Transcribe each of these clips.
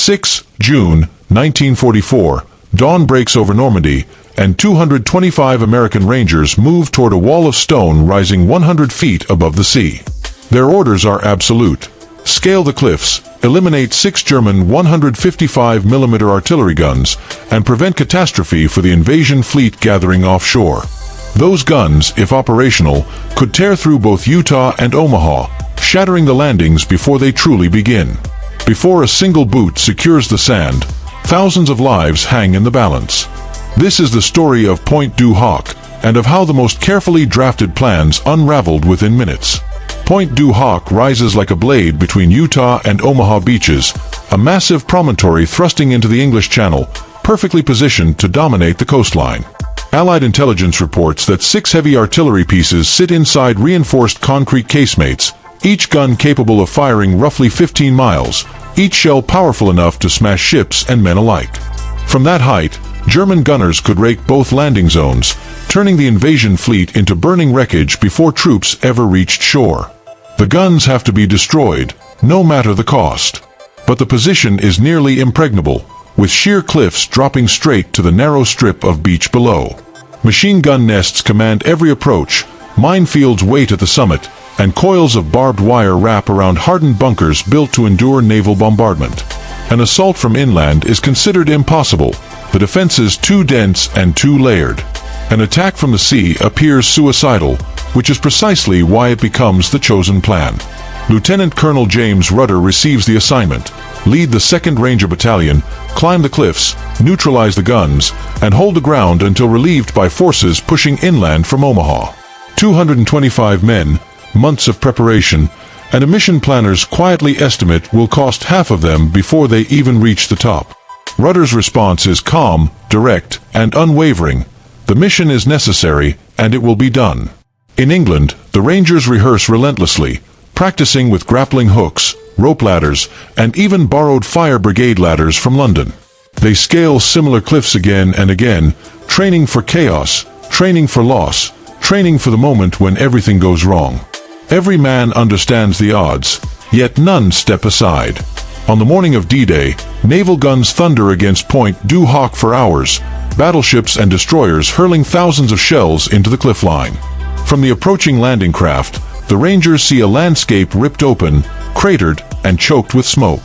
6 June 1944, dawn breaks over Normandy, and 225 American Rangers move toward a wall of stone rising 100 feet above the sea. Their orders are absolute. Scale the cliffs, eliminate 6 German 155mm artillery guns, and prevent catastrophe for the invasion fleet gathering offshore. Those guns, if operational, could tear through both Utah and Omaha, shattering the landings before they truly begin. Before a single boot secures the sand, thousands of lives hang in the balance. This is the story of Pointe du Hoc, and of how the most carefully drafted plans unraveled within minutes. Pointe du Hoc rises like a blade between Utah and Omaha beaches, a massive promontory thrusting into the English Channel, perfectly positioned to dominate the coastline. Allied intelligence reports that 6 heavy artillery pieces sit inside reinforced concrete casemates, each gun capable of firing roughly 15 miles, each shell powerful enough to smash ships and men alike. From that height, German gunners could rake both landing zones, turning the invasion fleet into burning wreckage before troops ever reached shore. The guns have to be destroyed, no matter the cost. But the position is nearly impregnable, with sheer cliffs dropping straight to the narrow strip of beach below. Machine gun nests command every approach, minefields wait at the summit, and coils of barbed wire wrap around hardened bunkers built to endure naval bombardment. An assault from inland is considered impossible, the defenses too dense and too layered. An attack from the sea appears suicidal, which is precisely why it becomes the chosen plan. Lieutenant Colonel James Rudder receives the assignment: lead the 2nd Ranger Battalion, climb the cliffs, neutralize the guns, and hold the ground until relieved by forces pushing inland from Omaha. 225 men, months of preparation, and a mission planner's quietly estimate will cost half of them before they even reach the top. Rudder's response is calm, direct, and unwavering. The mission is necessary, and it will be done. In England, the Rangers rehearse relentlessly, practicing with grappling hooks, rope ladders, and even borrowed fire brigade ladders from London. They scale similar cliffs again and again, training for chaos, training for loss, training for the moment when everything goes wrong. Every man understands the odds, yet none step aside. On the morning of D-Day, naval guns thunder against Pointe du Hoc for hours, battleships and destroyers hurling thousands of shells into the cliff line. From the approaching landing craft, the Rangers see a landscape ripped open, cratered, and choked with smoke.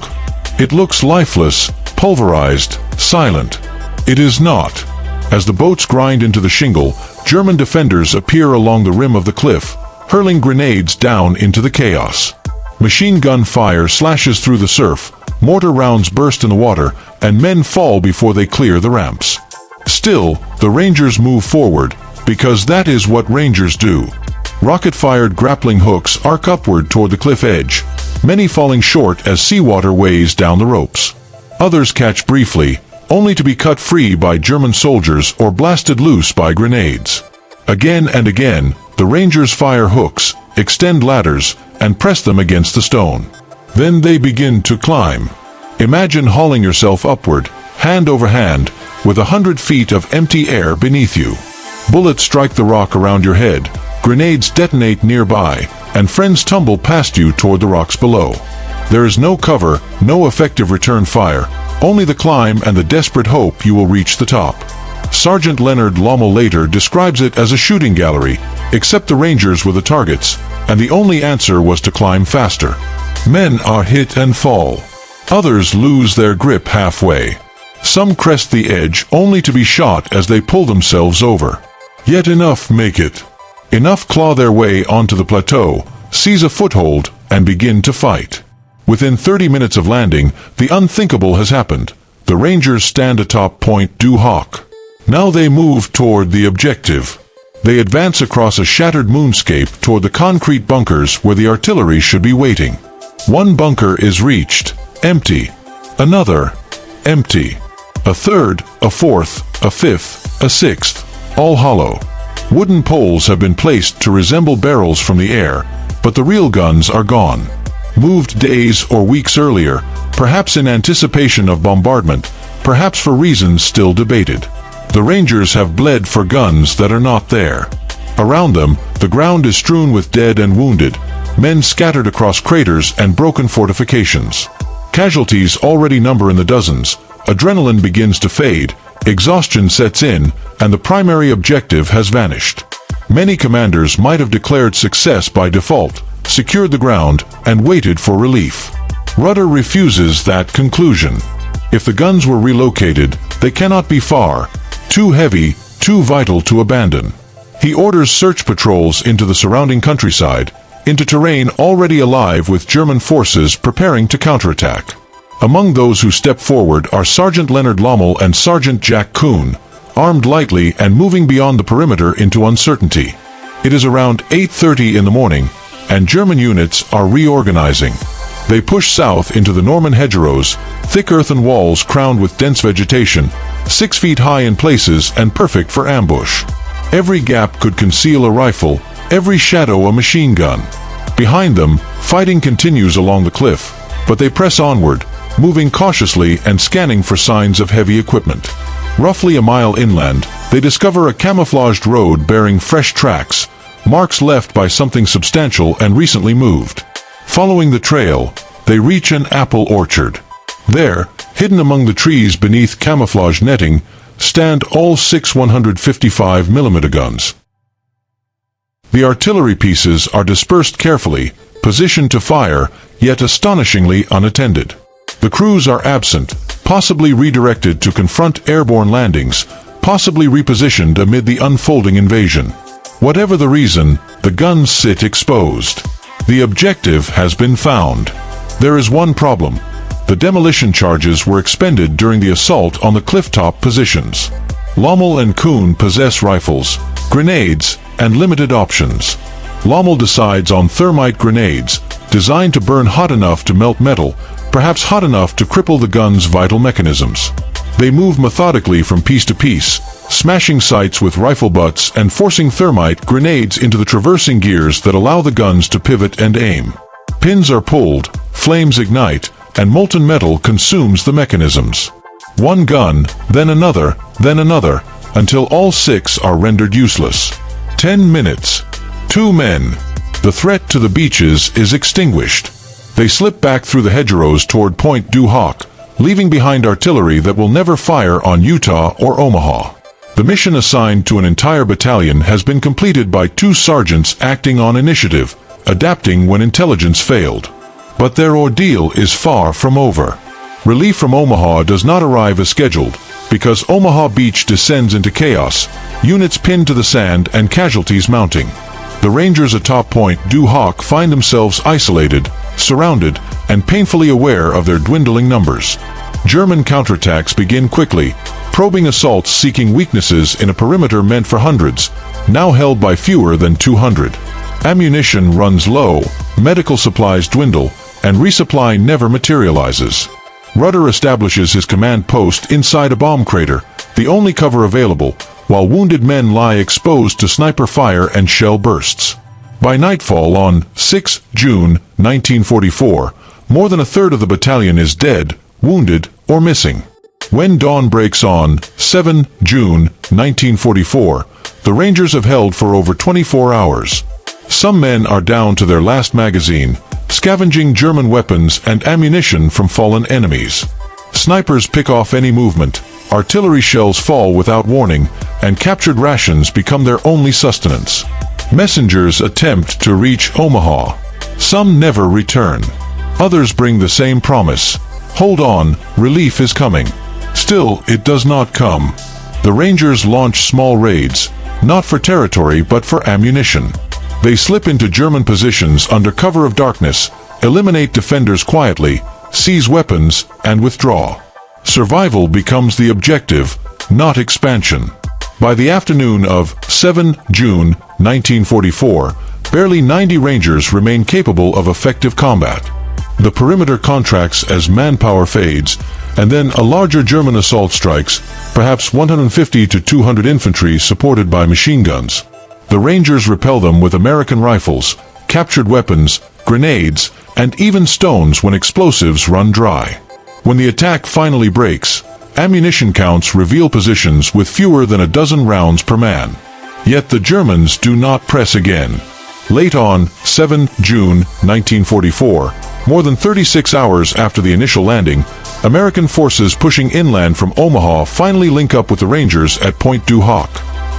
It looks lifeless, pulverized, silent. It is not. As the boats grind into the shingle, German defenders appear along the rim of the cliff, hurling grenades down into the chaos. Machine gun fire slashes through the surf, mortar rounds burst in the water, and men fall before they clear the ramps. Still, the Rangers move forward, because that is what Rangers do. Rocket-fired grappling hooks arc upward toward the cliff edge, many falling short as seawater weighs down the ropes. Others catch briefly, only to be cut free by German soldiers or blasted loose by grenades. Again and again, the Rangers fire hooks, extend ladders, and press them against the stone. Then they begin to climb. Imagine hauling yourself upward, hand over hand, with 100 feet of empty air beneath you. Bullets strike the rock around your head, grenades detonate nearby, and friends tumble past you toward the rocks below. There is no cover, no effective return fire, only the climb and the desperate hope you will reach the top. Sergeant Leonard Lommel later describes it as a shooting gallery, except the Rangers were the targets, and the only answer was to climb faster. Men are hit and fall. Others lose their grip halfway. Some crest the edge only to be shot as they pull themselves over. Yet enough make it. Enough claw their way onto the plateau, seize a foothold, and begin to fight. Within 30 minutes of landing, the unthinkable has happened. The Rangers stand atop Pointe du Hoc. Now they move toward the objective. They advance across a shattered moonscape toward the concrete bunkers where the artillery should be waiting. One bunker is reached, empty. Another, empty. A third, a fourth, a fifth, a sixth, all hollow. Wooden poles have been placed to resemble barrels from the air, but the real guns are gone. Moved days or weeks earlier, perhaps in anticipation of bombardment, perhaps for reasons still debated. The Rangers have bled for guns that are not there. Around them, the ground is strewn with dead and wounded, men scattered across craters and broken fortifications. Casualties already number in the dozens, adrenaline begins to fade, exhaustion sets in, and the primary objective has vanished. Many commanders might have declared success by default, secured the ground, and waited for relief. Rudder refuses that conclusion. If the guns were relocated, they cannot be far, too heavy, too vital to abandon. He orders search patrols into the surrounding countryside, into terrain already alive with German forces preparing to counterattack. Among those who step forward are Sergeant Leonard Lommel and Sergeant Jack Kuhn, armed lightly and moving beyond the perimeter into uncertainty. It is around 8:30 in the morning, and German units are reorganizing. They push south into the Norman hedgerows, thick earthen walls crowned with dense vegetation, 6 feet high in places and perfect for ambush. Every gap could conceal a rifle, every shadow a machine gun. Behind them, fighting continues along the cliff, but they press onward, moving cautiously and scanning for signs of heavy equipment. Roughly a mile inland, they discover a camouflaged road bearing fresh tracks, marks left by something substantial and recently moved. Following the trail, they reach an apple orchard. There, hidden among the trees beneath camouflage netting, stand all 6 155mm guns. The artillery pieces are dispersed carefully, positioned to fire, yet astonishingly unattended. The crews are absent, possibly redirected to confront airborne landings, possibly repositioned amid the unfolding invasion. Whatever the reason, the guns sit exposed. The objective has been found. There is one problem. The demolition charges were expended during the assault on the clifftop positions. Lommel and Kuhn possess rifles, grenades, and limited options. Lommel decides on thermite grenades, designed to burn hot enough to melt metal, perhaps hot enough to cripple the gun's vital mechanisms. They move methodically from piece to piece, smashing sights with rifle butts and forcing thermite grenades into the traversing gears that allow the guns to pivot and aim. Pins are pulled, flames ignite, and molten metal consumes the mechanisms. One gun, then another, until all 6 are rendered useless. 10 minutes. 2 men. The threat to the beaches is extinguished. They slip back through the hedgerows toward Pointe du Hoc, leaving behind artillery that will never fire on Utah or Omaha. The mission assigned to an entire battalion has been completed by 2 sergeants acting on initiative, adapting when intelligence failed. But their ordeal is far from over. Relief from Omaha does not arrive as scheduled, because Omaha Beach descends into chaos, units pinned to the sand and casualties mounting. The Rangers atop Pointe du Hoc find themselves isolated, surrounded, and painfully aware of their dwindling numbers. German counterattacks begin quickly, probing assaults seeking weaknesses in a perimeter meant for hundreds, now held by fewer than 200. Ammunition runs low, medical supplies dwindle, and resupply never materializes. Rudder establishes his command post inside a bomb crater, the only cover available, while wounded men lie exposed to sniper fire and shell bursts. By nightfall on 6 June 1944, more than a third of the battalion is dead, wounded, or missing. When dawn breaks on 7 June 1944, the Rangers have held for over 24 hours. Some men are down to their last magazine, scavenging German weapons and ammunition from fallen enemies. Snipers pick off any movement, artillery shells fall without warning, and captured rations become their only sustenance. Messengers attempt to reach Omaha. Some never return. Others bring the same promise. Hold on, relief is coming. Still, it does not come. The Rangers launch small raids, not for territory but for ammunition. They slip into German positions under cover of darkness, eliminate defenders quietly, seize weapons, and withdraw. Survival becomes the objective, not expansion. By the afternoon of 7 June 1944, barely 90 Rangers remain capable of effective combat. The perimeter contracts as manpower fades, and then a larger German assault strikes, perhaps 150 to 200 infantry supported by machine guns. The Rangers repel them with American rifles, captured weapons, grenades, and even stones when explosives run dry. When the attack finally breaks, ammunition counts reveal positions with fewer than a dozen rounds per man. Yet the Germans do not press again. Late on 7 June 1944, more than 36 hours after the initial landing, American forces pushing inland from Omaha finally link up with the Rangers at Pointe du Hoc.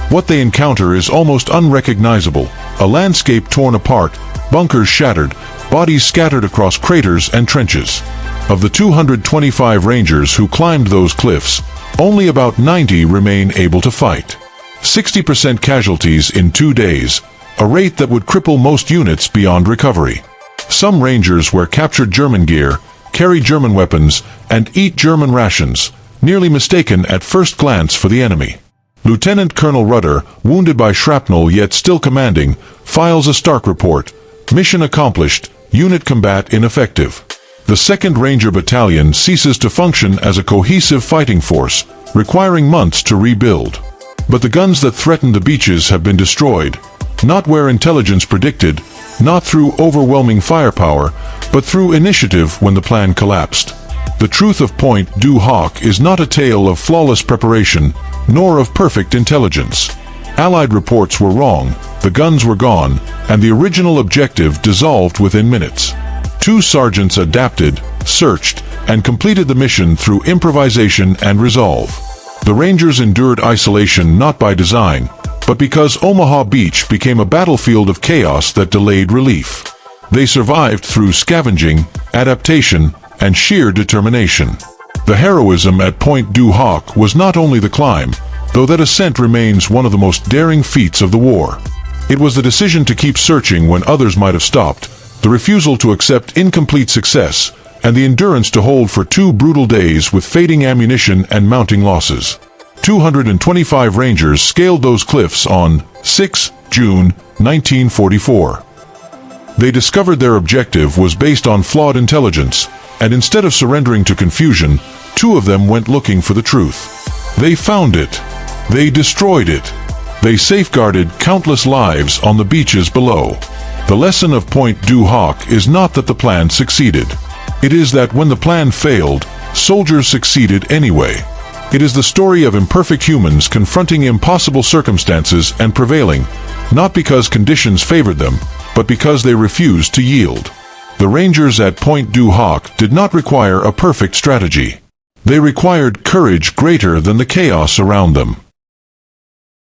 What they encounter is almost unrecognizable: a landscape torn apart, bunkers shattered, bodies scattered across craters and trenches. Of the 225 Rangers who climbed those cliffs, only about 90 remain able to fight. 60% casualties in 2 days, a rate that would cripple most units beyond recovery. Some Rangers wear captured German gear, carry German weapons, and eat German rations, nearly mistaken at first glance for the enemy. Lieutenant Colonel Rudder, wounded by shrapnel yet still commanding, files a stark report: mission accomplished, unit combat ineffective. The 2nd Ranger Battalion ceases to function as a cohesive fighting force, requiring months to rebuild. But the guns that threatened the beaches have been destroyed, not where intelligence predicted, not through overwhelming firepower, but through initiative when the plan collapsed. The truth of Pointe du Hoc is not a tale of flawless preparation, nor of perfect intelligence. Allied reports were wrong, the guns were gone, and the original objective dissolved within minutes. 2 sergeants adapted, searched, and completed the mission through improvisation and resolve. The Rangers endured isolation not by design, but because Omaha Beach became a battlefield of chaos that delayed relief. They survived through scavenging, adaptation, and sheer determination. The heroism at Pointe du Hoc was not only the climb, though that ascent remains one of the most daring feats of the war. It was the decision to keep searching when others might have stopped, the refusal to accept incomplete success, and the endurance to hold for 2 brutal days with fading ammunition and mounting losses. 225 Rangers scaled those cliffs on 6 June 1944. They discovered their objective was based on flawed intelligence, and instead of surrendering to confusion, 2 of them went looking for the truth. They found it. They destroyed it. They safeguarded countless lives on the beaches below. The lesson of Pointe du Hoc is not that the plan succeeded. It is that when the plan failed, soldiers succeeded anyway. It is the story of imperfect humans confronting impossible circumstances and prevailing, not because conditions favored them, but because they refused to yield. The Rangers at Pointe du Hoc did not require a perfect strategy. They required courage greater than the chaos around them.